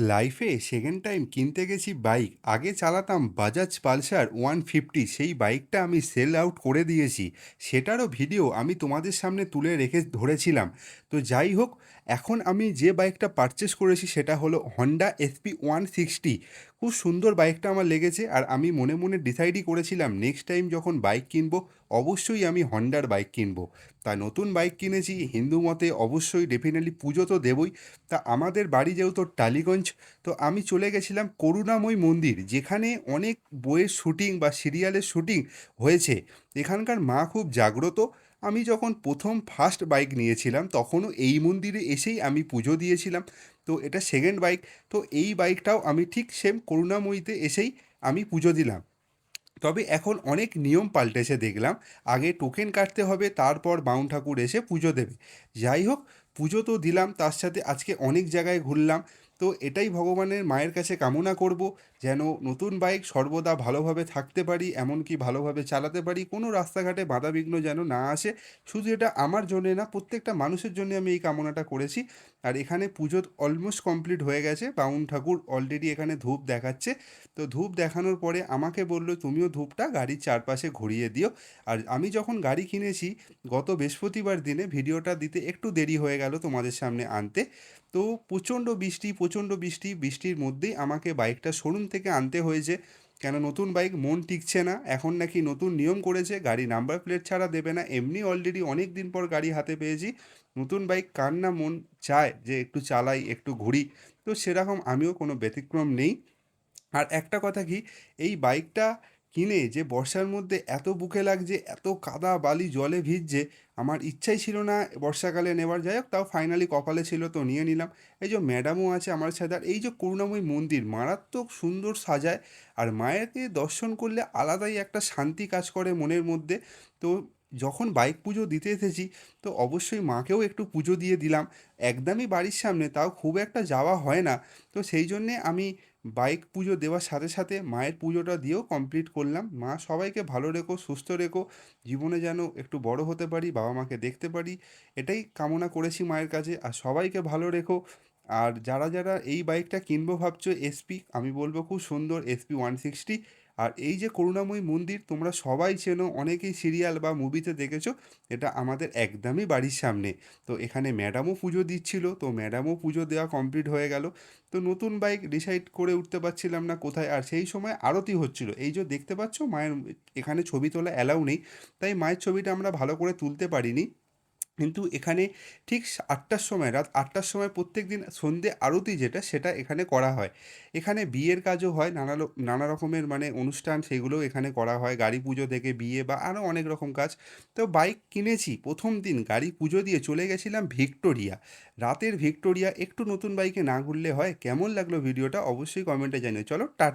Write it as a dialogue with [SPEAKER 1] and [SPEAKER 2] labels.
[SPEAKER 1] লাইফে second time কিনতে গেছি বাইক। আগে চালাতাম বাজাজ পালসার 150, সেই বাইকটা আমি সেল আউট করে দিয়েছি। সেটারও ভিডিও আমি তোমাদের সামনে তুলে রেখে ধরেছিলাম। তো যাই হোক, এখন আমি যে বাইকটা পারচেস করেছি সেটা হলো হন্ডা এসপি 160। খুব সুন্দর বাইকটা আমার লেগেছে, আর আমি মনে মনে ডিসাইডই করেছিলাম নেক্সট টাইম যখন বাইক কিনবো অবশ্যই আমি হন্ডার বাইক কিনবো। তা নতুন বাইক কিনেছি, হিন্দু মতে অবশ্যই ডেফিনেটলি পুজো তো দেবই। তা আমাদের বাড়ি যেহেতু টালিগঞ্জ, তো আমি চলে গেছিলাম করুণাময়ী মন্দির, যেখানে অনেক বইয়ের শ্যুটিং বা সিরিয়ালের শ্যুটিং হয়েছে। এখানকার মা খুব জাগ্রত। আমি যখন প্রথম ফার্স্ট বাইক নিয়েছিলাম তখনও এই মন্দিরে এসেই আমি পুজো দিয়েছিলাম। তো এটা সেকেন্ড বাইক। তো এই বাইকটাও আমি ঠিক সেম করুণাময়ীতে এসেই আমি পুজো দিলাম। তবে এখন অনেক নিয়ম পাল্টেছে দেখলাম। আগে টোকেন কাটতে হবে, তারপর বাউন ঠাকুর এসে পুজো দেবে। যাই হোক, পুজো তো দিলাম, তার সাথে আজকে অনেক জায়গায় ঘুরলাম। তো এটাই ভগবানের মায়ের কাছে কামনা করব, যেন নতুন বাইক সর্বদা ভালোভাবে থাকতে পারি, এমনকি ভালোভাবে চালাতে পারি, কোনো রাস্তাঘাটে বাধাবিঘ্ন যেন না আসে। শুধু এটা আমার জন্যে না, প্রত্যেকটা মানুষের জন্য আমি এই কামনাটা করেছি। আর এখানে পুজো অলমোস্ট কমপ্লিট হয়ে গেছে, বাউন ঠাকুর অলরেডি এখানে ধূপ দেখাচ্ছে। তো ধূপ দেখানোর পরে আমাকে বললো তুমিও ধূপটা গাড়ির চারপাশে ঘুরিয়ে দিও। আর আমি যখন গাড়ি কিনেছি গত বৃহস্পতিবার দিনে, ভিডিওটা দিতে একটু দেরি হয়ে গেল তোমাদের সামনে আনতে। তো প্রচণ্ড বৃষ্টি, বৃষ্টির মধ্যেই আমাকে বাইকটা শোরুম থেকে আনতে হয়েছে। কেন, নতুন বাইক মন টিকছে না। এখন নাকি নতুন নিয়ম করেছে, গাড়ি নাম্বার প্লেট ছাড়া দেবে না। এমনি অলরেডি অনেক দিন পর গাড়ি হাতে পেয়েছি। নতুন বাইক কার না মন চায় যে একটু চালাই, একটু ঘুরি। তো সেরকম আমিও কোনো ব্যতিক্রম নেই। আর একটা কথা কি, এই বাইকটা কিনে যে বর্ষার মধ্যে এত বুকে লাগছে, এত কাদা বালি জলে ভিজছে, আমার ইচ্ছাই ছিল না বর্ষাকালে নেওয়ার। যাই হোক, তাও ফাইনালি কপালে ছিল তো নিয়ে নিলাম। এই যে ম্যাডামও আছে আমার সাথে, আর এই যে করুণাময়ী মন্দির মারাত্মক সুন্দর সাজায়। আর মায়েরকে দর্শন করলে আলাদাই একটা শান্তি কাজ করে মনের মধ্যে। তো যখন বাইক পুজো দিতে এসেছি, তো অবশ্যই মাকেও একটু পুজো দিয়ে দিলাম। একদমই বাড়ির সামনে, তাও খুব একটা যাওয়া হয় না। তো সেই জন্যে আমি বাইক পুজো দেওয়ার সাথে সাথে মায়ের পুজোটা দিয়েও কমপ্লিট করলাম। মা সবাইকে ভালো রেখো, সুস্থ রেখো, জীবনে যেন একটু বড় হতে পারি, বাবা মাকে দেখতে পারি, এটাই কামনা করেছি মায়ের কাছে। আর সবাইকে ভালো রেখো। আর যারা যারা এই বাইকটা কিনবো ভাবছো এসপি, আমি বলবো খুব সুন্দর এসপি 160। আর এই যে করুণাময়ী মন্দির তোমরা সবাই চেনো, অনেকেই সিরিয়াল বা মুভিতে দেখেছো, এটা আমাদের একদমই বাড়ির সামনে। তো এখানে ম্যাডামও পুজো দিচ্ছিল, তো ম্যাডামও পুজো দেওয়া কমপ্লিট হয়ে গেল। তো নতুন বাইক ডিসাইড করে উঠতে পারছিলাম না কোথায়। আর সেই সময় আরতি হচ্ছিল, এই যে দেখতে পাচ্ছ মায়ের, এখানে ছবি তোলা অ্যালাউ নেই, তাই মায়ের ছবিটা আমরা ভালো করে তুলতে পারিনি। কিন্তু এখানে ঠিক 8টার সময়, রাত 8টার সময় প্রত্যেক দিন সন্ধে আরতি যেটা, সেটা এখানে করা হয়। এখানে বিয়ের কাজও হয়, নানা রকমের মানে অনুষ্ঠান, সেগুলোও এখানে করা হয়, গাড়ি পুজো থেকে বিয়ে বা আরও অনেক রকম কাজ। তো বাইক কিনেছি, প্রথম দিন গাড়ি পুজো দিয়ে চলে গেছিলাম ভিক্টোরিয়া। রাতের ভিক্টোরিয়া, একটু নতুন বাইকে না ঘুরলে হয়। কেমন লাগলো ভিডিওটা অবশ্যই কমেন্টে জানিও। চলো, টাটা।